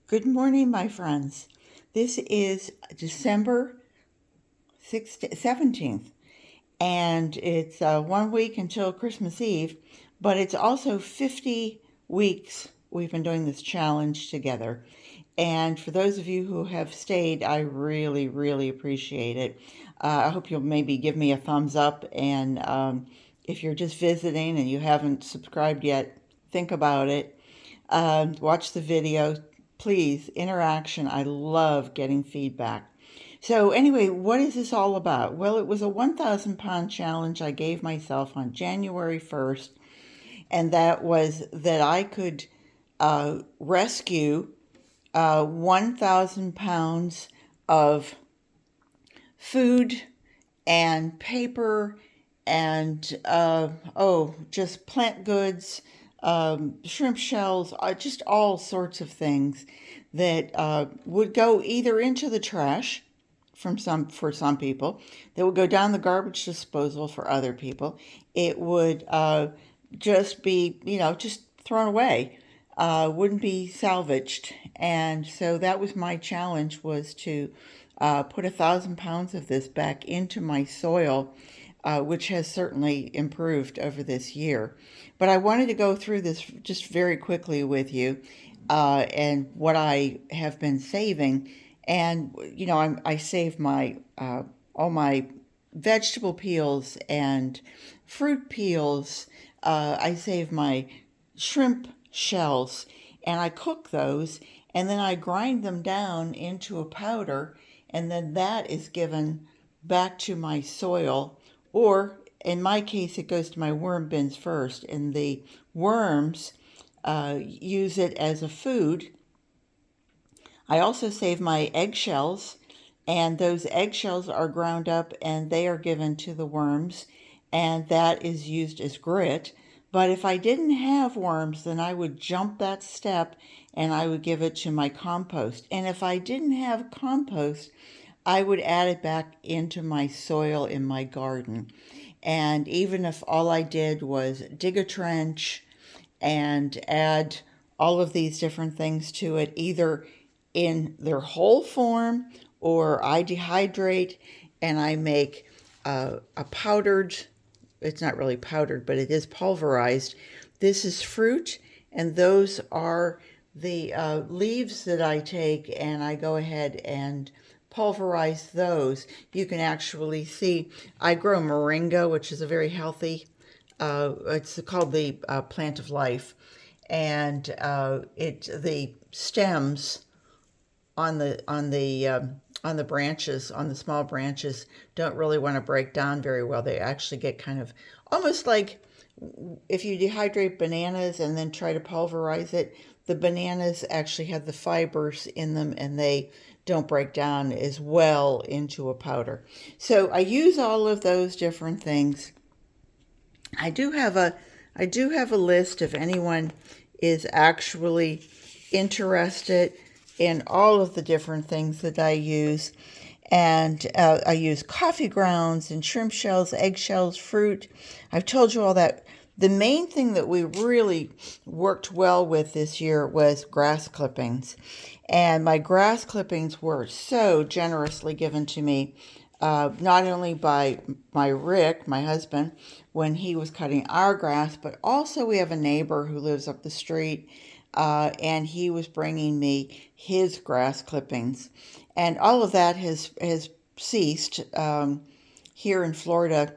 Good morning, my friends. This is December 17th, and it's 1 week until Christmas Eve, but it's also 50 weeks we've been doing this challenge together. And for those of you who have stayed, I really, really appreciate it. I hope you'll maybe give me a thumbs up, and if you're just visiting and you haven't subscribed yet, think about it. Watch the video. Please, interaction. I love getting feedback. So, anyway, what is this all about? Well, it was a 1,000 pound challenge I gave myself on January 1st, and that was that I could rescue 1,000 pounds of food and paper and just plant goods, shrimp shells, just all sorts of things that would go either into the trash for some people, that would go down the garbage disposal for other people. It would just be just thrown away, wouldn't be salvaged. And so that was my challenge, was to put 1,000 pounds of this back into my soil, which has certainly improved over this year. But I wanted to go through this just very quickly with you, and what I have been saving. And I save my all my vegetable peels and fruit peels. I save my shrimp shells, and I cook those, and then I grind them down into a powder, and then that is given back to my soil, or in my case, it goes to my worm bins first, and the worms use it as a food. I also save my eggshells, and those eggshells are ground up and they are given to the worms, and that is used as grit. But if I didn't have worms, then I would jump that step and I would give it to my compost. And if I didn't have compost, I would add it back into my soil in my garden. And even if all I did was dig a trench and add all of these different things to it, either in their whole form, or I dehydrate and I make a powdered, it's not really powdered, but it is pulverized. This is fruit, and those are the leaves that I take, and I go ahead and pulverize those. You can actually see I grow moringa, which is a very healthy, it's called the plant of life, and the stems on the branches, on the small branches, don't really want to break down very well. They actually get kind of almost like if you dehydrate bananas and then try to pulverize it, the bananas actually have the fibers in them and they don't break down as well into a powder. So I use all of those different things. I do have a list if anyone is actually interested in all of the different things that I use. And I use coffee grounds and shrimp shells, eggshells, fruit. I've told you all that. The main thing that we really worked well with this year was grass clippings. And my grass clippings were so generously given to me, not only by my Rick, my husband, when he was cutting our grass, but also we have a neighbor who lives up the street, and he was bringing me his grass clippings. And all of that has ceased. Here in Florida,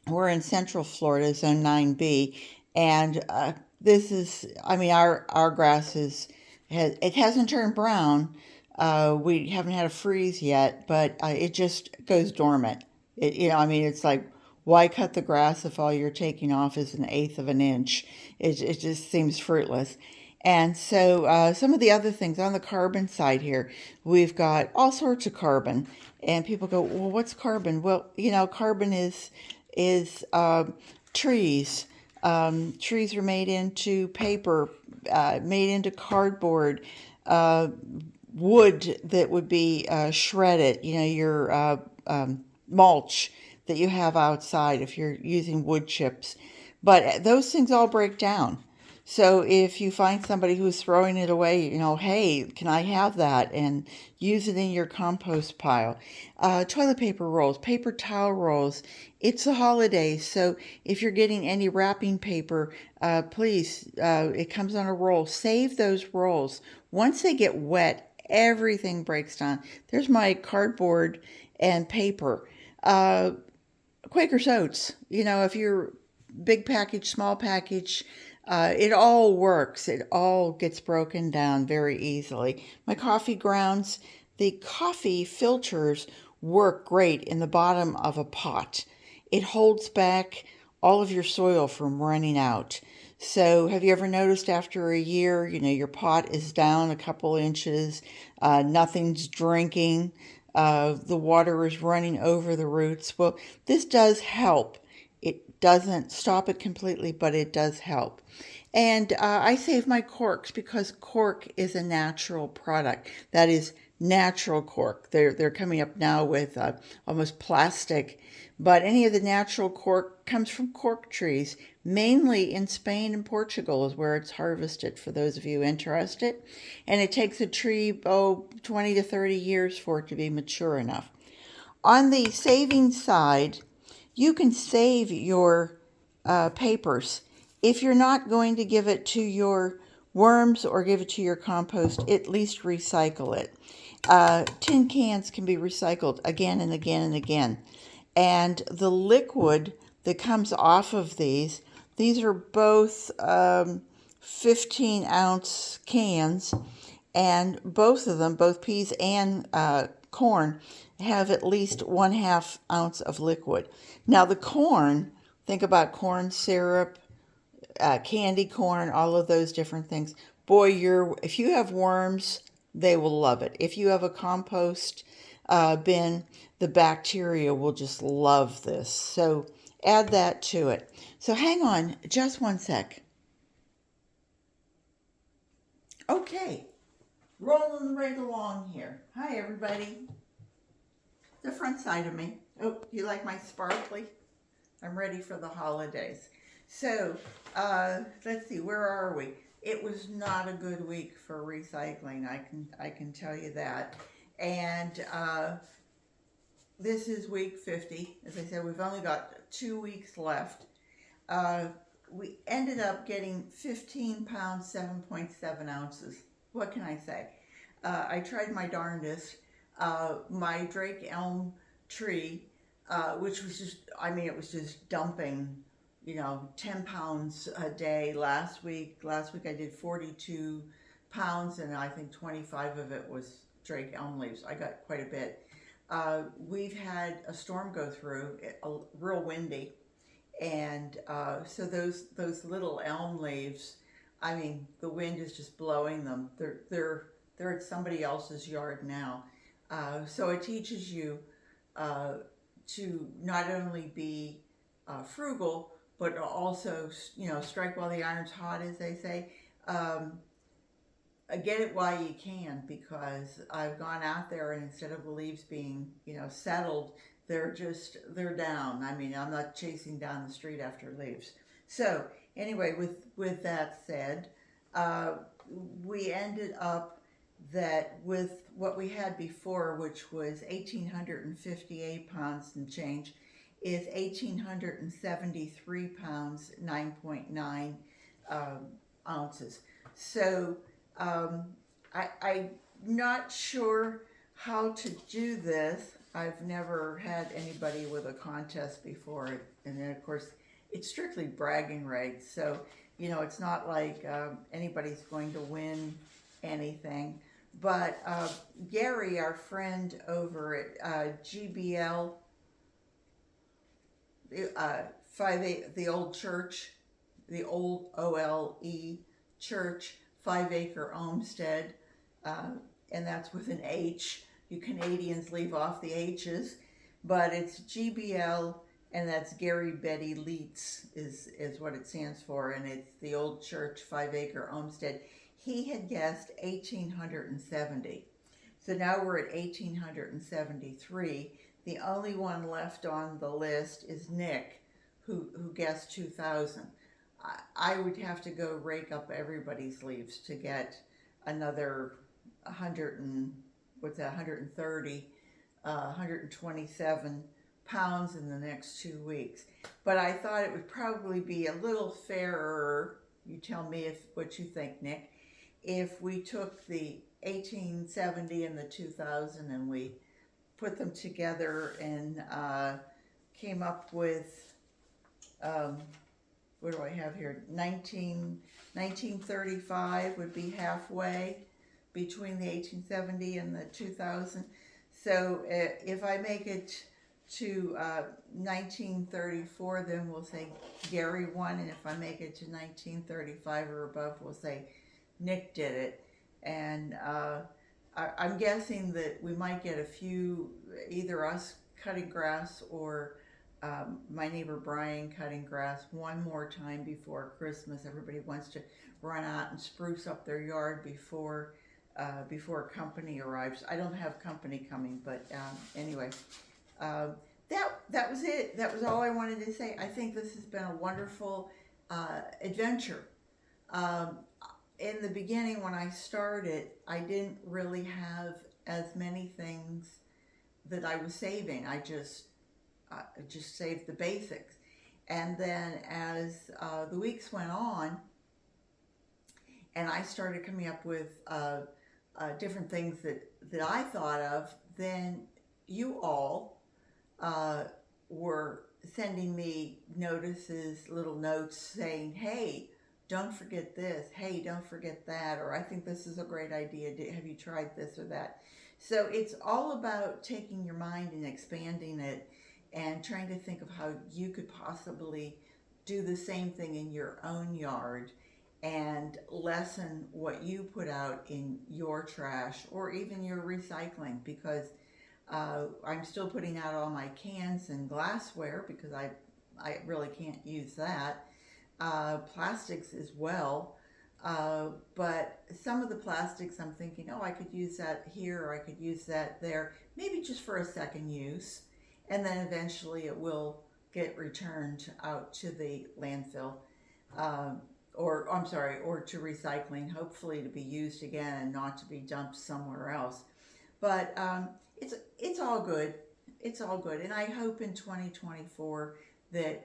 we're in Central Florida, Zone 9B, and this is, I mean, our grass it hasn't turned brown. We haven't had a freeze yet, but it just goes dormant. It's like, why cut the grass if all you're taking off is 1/8 of an inch? It just seems fruitless. And so some of the other things on the carbon side here, we've got all sorts of carbon. And people go, well, what's carbon? Well, carbon is trees. Trees are made into paper, made into cardboard, wood that would be shredded, your mulch that you have outside if you're using wood chips. But those things all break down. So if you find somebody who's throwing it away, hey, can I have that? And use it in your compost pile. Toilet paper rolls, paper towel rolls. It's the holidays, so if you're getting any wrapping paper, please, it comes on a roll. Save those rolls. Once they get wet, everything breaks down. There's my cardboard and paper. Quaker's Oats, if you're big package, small package, it all works. It all gets broken down very easily. My coffee grounds, the coffee filters work great in the bottom of a pot. It holds back all of your soil from running out. So, have you ever noticed after a year, your pot is down a couple inches, nothing's drinking, the water is running over the roots? Well, this does help. It doesn't stop it completely, but it does help. And I save my corks because cork is a natural product. That is natural cork. They're coming up now with almost plastic, but any of the natural cork comes from cork trees. Mainly in Spain and Portugal is where it's harvested, for those of you interested. And it takes a tree, 20 to 30 years for it to be mature enough. On the saving side, you can save your papers. If you're not going to give it to your worms or give it to your compost, at least recycle it. Tin cans can be recycled again and again and again. And the liquid that comes off of these are both 15-ounce cans, and both of them, both peas and corn, have at least 1/2 ounce of liquid. Now the corn, think about corn syrup, candy corn, all of those different things. Boy, if you have worms, they will love it. If you have a compost bin, the bacteria will just love this. So add that to it. So hang on just one sec. Okay, rolling right along here. Hi, everybody. The front side of me. Oh, you like my sparkly? I'm ready for the holidays. So, let's see, where are we? It was not a good week for recycling. I can tell you that. And this is week 50. As I said, we've only got 2 weeks left. Uh, we ended up getting 15 pounds, 7.7 ounces. What can I say? I tried my darndest. My Drake elm tree, which was just, it was just dumping, 10 pounds a day last week. Last week I did 42 pounds, and I think 25 of it was Drake elm leaves. I got quite a bit. We've had a storm go through, real windy, and so those little elm leaves, the wind is just blowing them. They're at somebody else's yard now. So it teaches you uh, to not only be frugal, but also, strike while the iron's hot, as they say. Um, Get it while you can, because I've gone out there, and instead of the leaves being, settled, they're down. I'm not chasing down the street after leaves. So anyway, with that said, uh, we ended up that with what we had before, which was 1,858 pounds and change, is 1,873 pounds, 9.9 ounces. So um, I'm not sure how to do this. I've never had anybody with a contest before. And then, of course, it's strictly bragging rights. So, it's not like anybody's going to win anything. But Gary, our friend over at GBL, 5 the old church, the old OLE church, 5 acre homestead, uh, and that's with an H. You Canadians leave off the H's, but it's GBL, and that's Gary Betty Leets is what it stands for, and it's the old church, 5 acre homestead. He had guessed 1,870. So now we're at 1,873. The only one left on the list is Nick, who guessed 2,000. I would have to go rake up everybody's leaves to get another 100 and what's that 130 127 pounds in the next 2 weeks. But I thought it would probably be a little fairer. You tell me if what you think, Nick. If we took the 1870 and the 2000 and we put them together and came up with um, what do I have here? 1935 would be halfway between the 1870 and the 2000. So if I make it to 1934, then we'll say Gary won, and if I make it to 1935 or above, we'll say Nick did it. And I'm guessing that we might get a few, either us cutting grass or my neighbor Brian cutting grass one more time before Christmas. Everybody wants to run out and spruce up their yard before company arrives. I don't have company coming, but anyway, that was it. That was all I wanted to say. I think this has been a wonderful adventure. Um, in the beginning, when I started, I didn't really have as many things that I was saving. I just saved the basics, and then as the weeks went on, and I started coming up with different things that I thought of, then you all were sending me notices, little notes saying, hey, don't forget this, hey, don't forget that, or I think this is a great idea, have you tried this or that? So it's all about taking your mind and expanding it and trying to think of how you could possibly do the same thing in your own yard and lessen what you put out in your trash or even your recycling, because I'm still putting out all my cans and glassware because I really can't use that. Plastics as well. But some of the plastics I'm thinking, oh, I could use that here or I could use that there, maybe just for a second use. And then eventually it will get returned out to the landfill. Or I'm sorry, or to recycling, hopefully to be used again and not to be dumped somewhere else. But it's all good. It's all good, and I hope in 2024 that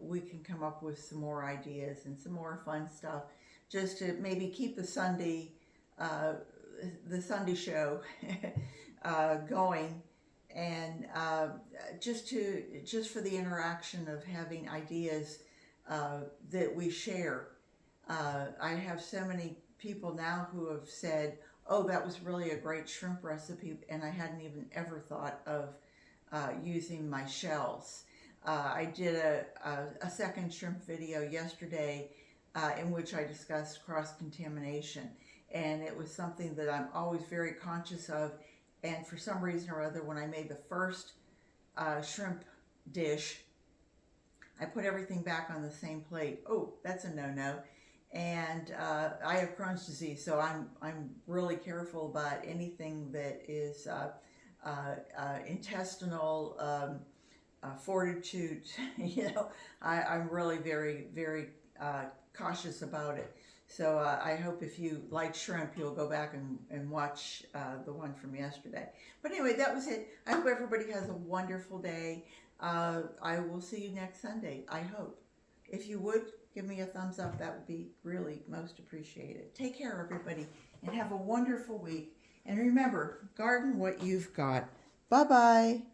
we can come up with some more ideas and some more fun stuff, just to maybe keep uh, the Sunday show going, and just for the interaction of having ideas that we share. I have so many people now who have said, oh, that was really a great shrimp recipe, and I hadn't even ever thought of using my shells. I did a second shrimp video yesterday in which I discussed cross-contamination, and it was something that I'm always very conscious of, and for some reason or other, when I made the first shrimp dish, I put everything back on the same plate. Oh, that's a no-no. And I have Crohn's disease, so I'm really careful about anything that is intestinal fortitude. I'm really very cautious about it. So I hope if you like shrimp, you'll go back and watch the one from yesterday. But anyway, that was it. I hope everybody has a wonderful day. I will see you next Sunday, I hope. If you would, give me a thumbs up. That would be really most appreciated. Take care, everybody, and have a wonderful week. And remember, garden what you've got. Bye-bye.